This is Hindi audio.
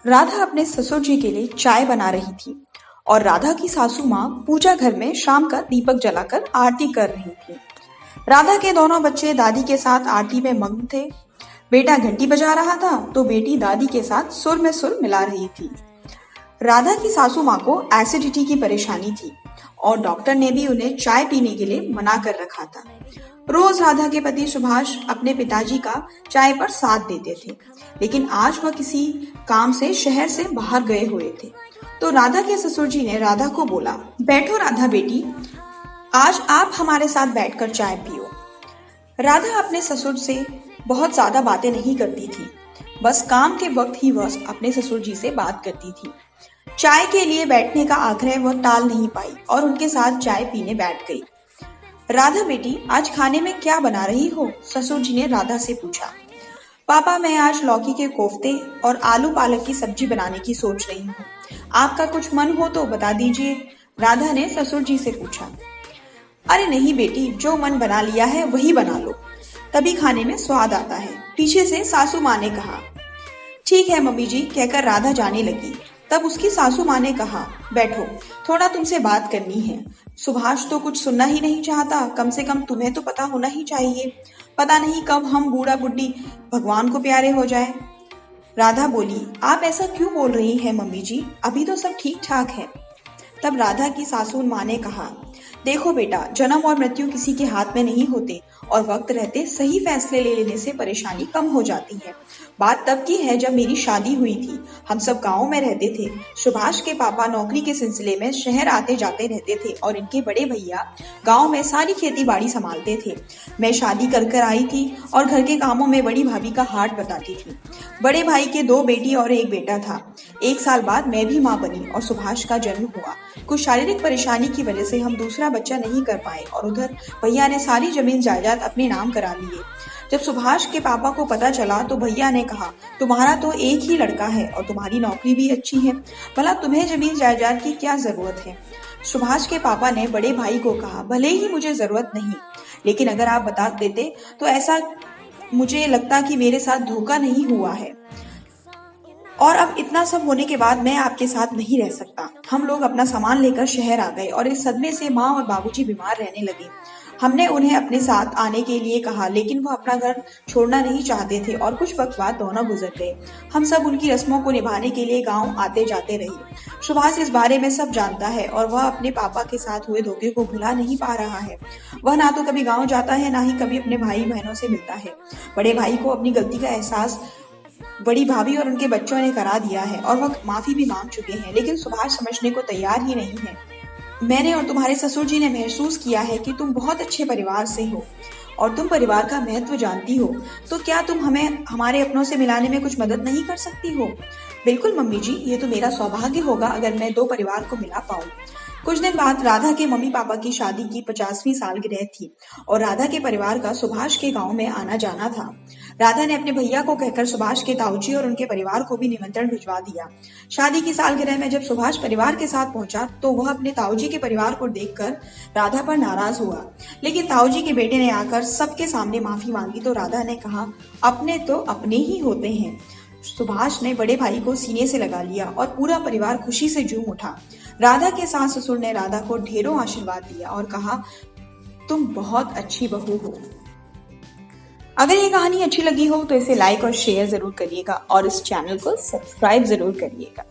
राधा अपने ससुर जी के लिए चाय बना रही थी और राधा की सासू माँ पूजा घर में शाम का दीपक जलाकर आरती कर रही थी। राधा के दोनों बच्चे दादी के साथ आरती में मग्न थे। बेटा घंटी बजा रहा था तो बेटी दादी के साथ सुर में सुर मिला रही थी। राधा की सासू माँ को एसिडिटी की परेशानी थी और डॉक्टर ने भी उन्हें चाय पीने के लिए मना कर रखा था। रोज राधा के पति सुभाष अपने पिताजी का चाय पर साथ देते थे, लेकिन आज वह किसी काम से शहर से बाहर गए हुए थे। तो राधा के ससुर जी ने राधा को बोला, बैठो राधा बेटी, आज आप हमारे साथ बैठकर चाय पियो। राधा अपने ससुर से बहुत ज्यादा बातें नहीं करती थी, बस काम के वक्त ही वह अपने ससुर जी से बात करती थी। चाय के लिए बैठने का आग्रह वह टाल नहीं पाई और उनके साथ चाय पीने बैठ गई। राधा बेटी, आज खाने में क्या बना रही हो? ससुर जी ने राधा से पूछा। पापा, मैं आज लौकी के कोफ्ते और आलू पालक की सब्जी बनाने की सोच रही हूँ। आपका कुछ मन हो तो बता दीजिए, राधा ने ससुर जी से पूछा। अरे नहीं बेटी, जो मन बना लिया है वही बना लो, तभी खाने में स्वाद आता है, पीछे से सासू माँ ने कहा। ठीक है मम्मी जी, कहकर राधा जाने लगी। तब उसकी सासू माँ ने कहा, बैठो, थोड़ा तुमसे बात करनी है। सुभाष तो कुछ सुनना ही नहीं चाहता, कम से कम तुम्हें तो पता होना ही चाहिए। पता नहीं कब हम बूढ़ा बुढ़ी भगवान को प्यारे हो जाए। राधा बोली, आप ऐसा क्यों बोल रही हैं मम्मी जी, अभी तो सब ठीक ठाक है। तब राधा की सासू माँ ने कहा, देखो बेटा, जन्म और मृत्यु किसी के हाथ में नहीं होते और वक्त रहते सही फैसले ले लेने से परेशानी कम हो जाती है। बात तब की है जब मेरी शादी हुई थी। हम सब गांव में रहते थे। सुभाष के पापा नौकरी के सिलसिले में शहर आते जाते रहते थे और इनके बड़े भैया गांव में सारी खेती बाड़ी संभालते थे। मैं शादी कर आई थी और घर के कामों में बड़ी भाभी का हाथ बताती थी। बड़े भाई के 2 बेटी और 1 बेटा था। 1 साल बाद मैं भी माँ बनी और सुभाष का जन्म हुआ। कुछ शारीरिक परेशानी की वजह से हम दूसरा बच्चा नहीं कर पाए और उधर भैया ने सारी जमीन जायदाद अपने नाम करा लिए। जब सुभाष के पापा को पता चला तो भैया ने कहा, तुम्हारा तो एक ही लड़का है और तुम्हारी नौकरी भी अच्छी है, भला तुम्हें जमीन जायदाद की क्या जरूरत है? सुभाष के पापा ने बड़े भाई को कहा, भले ही मुझे जरूरत नहीं, लेकिन अगर आप बता देते तो ऐसा मुझे लगता कि मेरे साथ धोखा नहीं हुआ है और अब इतना सब होने के बाद मैं आपके साथ नहीं रह सकता। हम लोग अपना सामान लेकर शहर आ गए और इस सदमे से माँ और बाबूजी बीमार रहने लगे। हमने उन्हें अपने साथ आने के लिए कहा, लेकिन वह अपना घर छोड़ना नहीं चाहते थे और कुछ वक्त बाद दोनों गुजर गए। हम सब उनकी रस्मों को निभाने के लिए गांव आते जाते रहे। सुभाष इस बारे में सब जानता है और वह अपने पापा के साथ हुए धोखे को भुला नहीं पा रहा है। वह ना तो कभी गाँव जाता है, ना ही कभी अपने भाई बहनों से मिलता है। बड़े भाई को अपनी गलती का एहसास बड़ी भाभी और उनके बच्चों ने करा दिया है और वह माफी भी मांग चुके हैं, लेकिन सुभाष समझने को तैयार ही नहीं है। मैंने और तुम्हारे ससुर जी ने महसूस किया है कि तुम बहुत अच्छे परिवार से हो और तुम परिवार का महत्व जानती हो, तो क्या तुम हमें हमारे अपनों से मिलाने में कुछ मदद नहीं कर सकती हो? बिल्कुल मम्मी जी, ये तो मेरा सौभाग्य होगा अगर मैं 2 परिवार को मिला पाऊं। कुछ दिन बाद राधा के मम्मी पापा की शादी की 50वीं सालगिरह थी और राधा के परिवार का सुभाष के गांव में आना जाना था। राधा ने अपने भैया को कहकर सुभाष के ताऊजी और उनके परिवार को भी निमंत्रण भिजवा दिया। शादी की सालगिरह में जब सुभाष परिवार के साथ पहुंचा तो वह अपने ताऊजी के परिवार को देखकर राधा पर नाराज हुआ, लेकिन ताऊजी के बेटे ने आकर सबके सामने माफी मांगी तो राधा ने कहा, अपने तो अपने ही होते हैं। सुभाष ने बड़े भाई को सीने से लगा लिया और पूरा परिवार खुशी से झूम उठा। राधा के सास ससुर ने राधा को ढेरों आशीर्वाद दिया और कहा, तुम बहुत अच्छी बहू हो। अगर ये कहानी अच्छी लगी हो तो इसे लाइक और शेयर जरूर करिएगा और इस चैनल को सब्सक्राइब जरूर करिएगा।